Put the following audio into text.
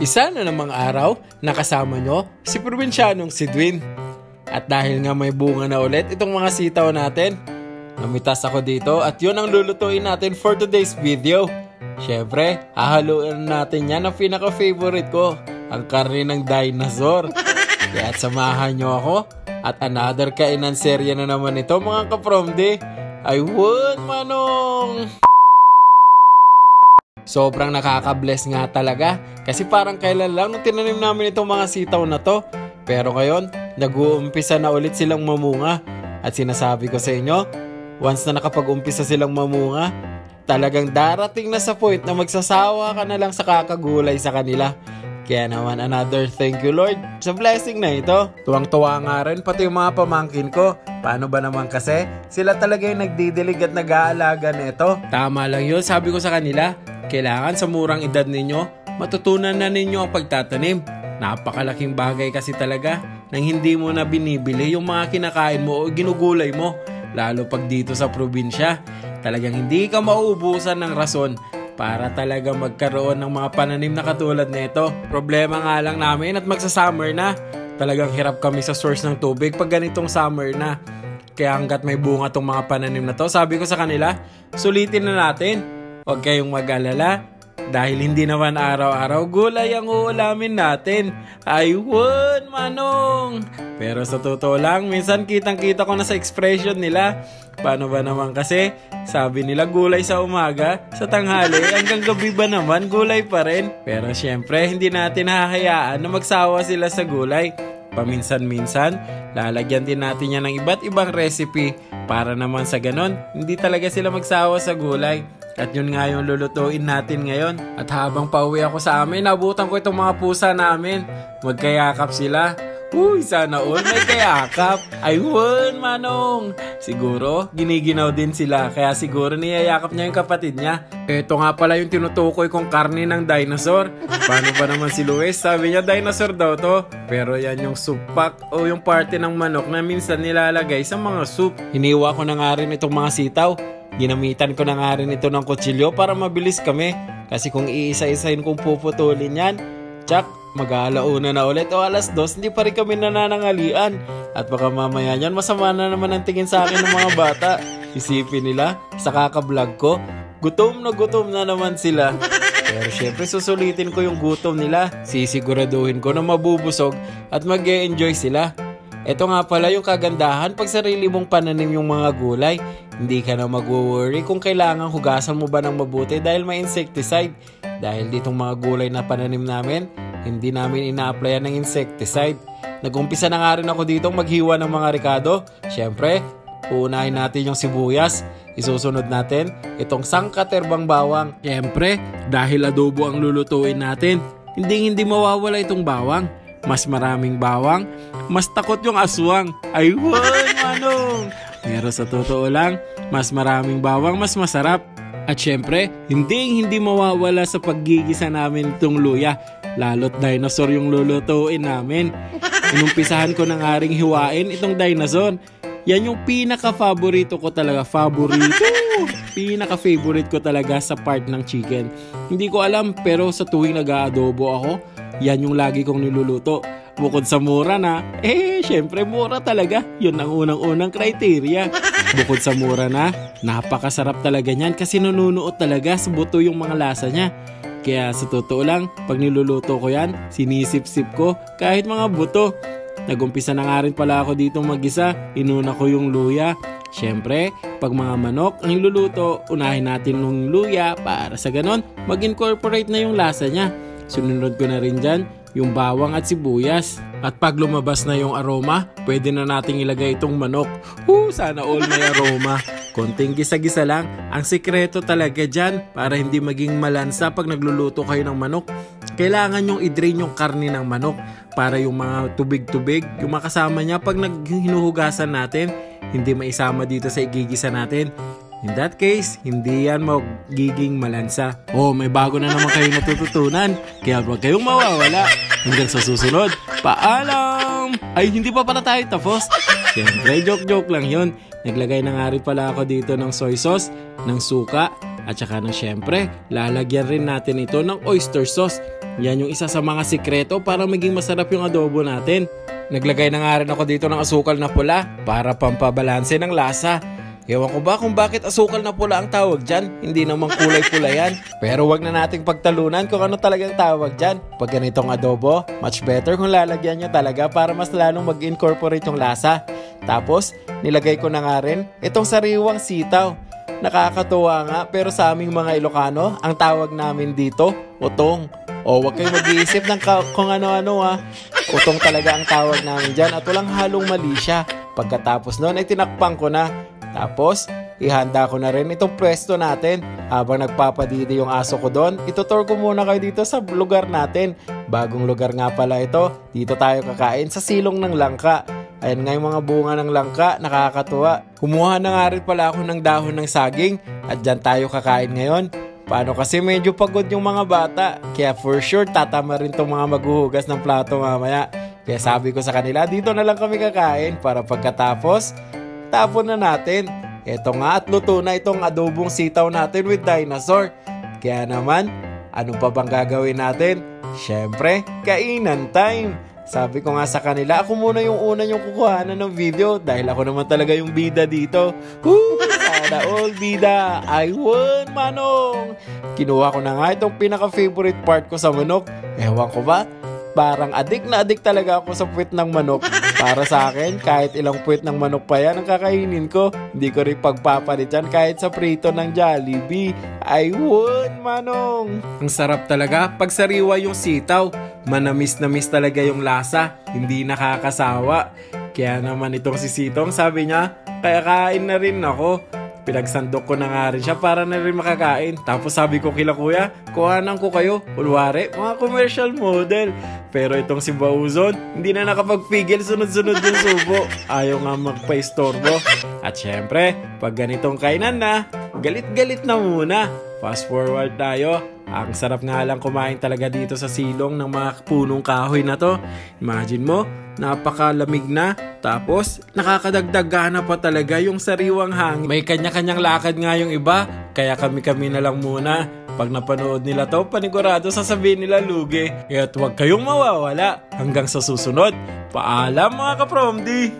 Isa na namang araw, nakasama nyo si Probinsyanong si Dwayne. At dahil nga may bunga na ulit itong mga sitaw natin, namitas ako dito at yun ang lulutuin natin for today's video. Syempre, hahaluin natin yan ang pinaka-favorite ko, ang karne ng dinosaur. Kaya samahan nyo ako at another kainan serya na naman ito mga kapromde. I won, manong! Sobrang nakaka-bless nga talaga kasi parang kailan lang nung tinanim namin itong mga sitaw na to. Pero ngayon, nag-uumpisa na ulit silang mamunga. At sinasabi ko sa inyo, once na nakapag-umpisa silang mamunga, talagang darating na sa point na magsasawa ka na lang sa kakagulay sa kanila. Kaya naman another thank you Lord sa blessing na ito. Tuwang-tuwa nga rin pati yung mga pamangkin ko. Paano ba naman kasi sila talaga yung nagdidilig at nag-aalaga nito. Tama lang yun, sabi ko sa kanila. Kailangan sa murang edad ninyo, matutunan na ninyo ang pagtatanim. Napakalaking bagay kasi talaga nang hindi mo na binibili yung mga kinakain mo o ginugulay mo. Lalo pag dito sa probinsya, talagang hindi ka mauubusan ng rason para talaga magkaroon ng mga pananim na katulad nito. Problema nga lang namin at magsa-summer na. Talagang hirap kami sa source ng tubig pag ganitong summer na. Kaya hanggat may bunga tong mga pananim na to, sabi ko sa kanila, sulitin na natin. Huwag kayong mag-alala dahil hindi naman araw-araw gulay ang uulamin natin. Ayun, manong! Pero sa totoo lang, minsan kitang-kita ko na sa expression nila. Paano ba naman kasi? Sabi nila gulay sa umaga, sa tanghali, hanggang gabi ba naman gulay pa rin? Pero syempre, hindi natin hahayaan na magsawa sila sa gulay. Paminsan-minsan, lalagyan din natin yan ng iba't ibang recipe para naman sa ganon, hindi talaga sila magsawa sa gulay. At yun nga yung lulutuin natin ngayon. At habang pauwi ako sa amin, nabutan ko itong mga pusa namin. Magkayakap sila. Uy, sana all may kayakap. Ayun, manong. Siguro, giniginaw din sila. Kaya siguro niyayakap niya yung kapatid niya. Ito nga pala yung tinutukoy kong karne ng dinosaur. Paano ba naman si Luis? Sabi niya dinosaur daw to. Pero yan yung soup pack o yung parte ng manok na minsan nilalagay sa mga soup. Hiniwa ko na nga rin itong mga sitaw. Ginamitan ko na nga rin ito ng kutsilyo para mabilis kami. Kasi kung iisa-isahin kong puputulin yan, tsak, mag-aalauna na ulit o alas 2, hindi pa rin kami nananangalian. At baka mamaya yan, masama na naman ang tingin sa akin ng mga bata. Isipin nila, sa kakablog ko, gutom na naman sila. Pero syempre susulitin ko yung gutom nila. Sisiguraduhin ko na mabubusog at mag-e-enjoy sila. Ito nga pala yung kagandahan pag sarili mong pananim yung mga gulay. Hindi ka na mag-worry kung kailangan hugasan mo ba ng mabuti dahil may insecticide. Dahil ditong mga gulay na pananim namin, hindi namin ina-applyan ng insecticide. Nag-umpisa na nga rin ako dito maghiwa ng mga ricado. Siyempre, uunahin natin yung sibuyas. Isusunod natin itong sangkaterbang bawang. Siyempre, dahil adobo ang lulutuin natin, hindi mawawala itong bawang. Mas maraming bawang, mas takot yung aswang. Ayun, manong! Pero sa totoo lang, mas maraming bawang, mas masarap. At syempre, hindi mawawala sa paggigisa namin itong luya. Lalo't dinosaur yung lulutuin namin. Inumpisahan ko na nga ring hiwain itong dinosaur. Yan yung pinaka-favorito ko talaga. Pinaka-favorite ko talaga sa part ng chicken. Hindi ko alam pero sa tuwing nag-aadobo ako, yan yung lagi kong niluluto. Bukod sa mura na, syempre mura talaga. Yun ang unang-unang criteria. Bukod sa mura na, napakasarap talaga niyan kasi nanunuot talaga sa buto yung mga lasa niya. Kaya sa totoo lang, pag niluluto ko yan, sinisip-sip ko kahit mga buto. Nagumpisa na nga rin pala ako dito mag-isa. Inuna ko yung luya. Syempre, pag mga manok ang niluluto, unahin natin yung luya para sa ganon, mag-incorporate na yung lasa niya. Sunod ko na rin dyan yung bawang at sibuyas. At pag lumabas na yung aroma, pwede na nating ilagay itong manok. Sana all may aroma. Konting gisa-gisa lang. Ang sikreto talaga dyan para hindi maging malansa pag nagluluto kayo ng manok. Kailangan yung i-drain yung karne ng manok para yung mga tubig-tubig, yung makasama niya pag hinuhugasan natin, hindi maisama dito sa igigisa natin. In that case, hindi yan magiging malansa. May bago na naman kayong natututunan. Kaya huwag kayong mawawala. Hanggang sa susunod, paalam! Ay, hindi pa pala tayo tapos. Siyempre, joke lang yun. Naglagay na nga rin pala ako dito ng soy sauce, ng suka, at saka ng syempre, lalagyan rin natin ito ng oyster sauce. Yan yung isa sa mga sikreto para maging masarap yung adobo natin. Naglagay na nga rin ako dito ng asukal na pula para pampabalanse ng lasa. Ewan ko ba kung bakit asukal na pula ang tawag dyan, hindi naman kulay pula yan. Pero wag na nating pagtalunan kung ano talagang tawag dyan. Pag ganitong adobo, much better kung lalagyan nyo talaga para mas lalong mag-incorporate yung lasa. Tapos, nilagay ko na nga rin itong sariwang sitaw. Nakakatuwa nga, pero sa aming mga Ilocano, ang tawag namin dito, utong. O wag kayong mag-iisip ng kung ano-ano ha. Utong talaga ang tawag namin dyan at walang halong mali siya. Pagkatapos nun ay tinakpan ko na. Tapos, ihanda ko na rin itong pwesto natin. Habang nagpapadidi yung aso ko doon, itutur ko muna kayo dito sa lugar natin. Bagong lugar nga pala ito. Dito tayo kakain sa silong ng langka. Ayan nga yung mga bunga ng langka, nakakatuwa. Kumuha na nga rin pala ako ng dahon ng saging at dyan tayo kakain ngayon. Paano kasi medyo pagod yung mga bata, kaya for sure tatama rin itong mga maghuhugas ng plato mamaya. Kaya sabi ko sa kanila, dito na lang kami kakain para pagkatapos, tapon na natin. Eto nga at luto na itong adobong sitaw natin with dinosaur. Kaya naman, ano pa bang gagawin natin? Syempre, kainan time! Sabi ko nga sa kanila, ako muna yung una yung kukuhanan ng video dahil ako naman talaga yung bida dito. Woo! Sana all bida! I won, manong! Kinuha ko na nga itong pinaka-favorite part ko sa manok. Ewan ko ba? Parang adik na adik talaga ako sa puwit ng manok. Para sa akin, kahit ilang puwit ng manok pa yan ang kakainin ko. Hindi ko rin pagpapalit yan kahit sa prito ng Jollibee. I won, manong! Ang sarap talaga pag sariwa yung sitaw. Manamis talaga yung lasa. Hindi nakakasawa. Kaya naman itong si Sitong sabi niya, kaya kain na rin ako. Pinagsandok ko na nga rin siya para na rin makakain. Tapos sabi ko kila kuya, kuhanan ko kayo. Ulwari, mga commercial model. Pero itong si Bauzon, hindi na nakapagpigil, sunod-sunod yung subo. Ayaw nga magpa-istorbo. At syempre, pag ganitong kainan na, galit-galit na muna. Fast forward tayo. Ang sarap nga lang kumain talaga dito sa silong ng mga punong kahoy na to. Imagine mo, napakalamig na. Tapos, nakakadagdag na pa talaga yung sariwang hangin. May kanya-kanyang lakad nga yung iba, kaya kami-kami na lang muna. Pag napanood nila to, panigurado sasabihin nila lugi. Kaya't huwag kayong mawawala. Hanggang sa susunod. Paalam mga kapromdi!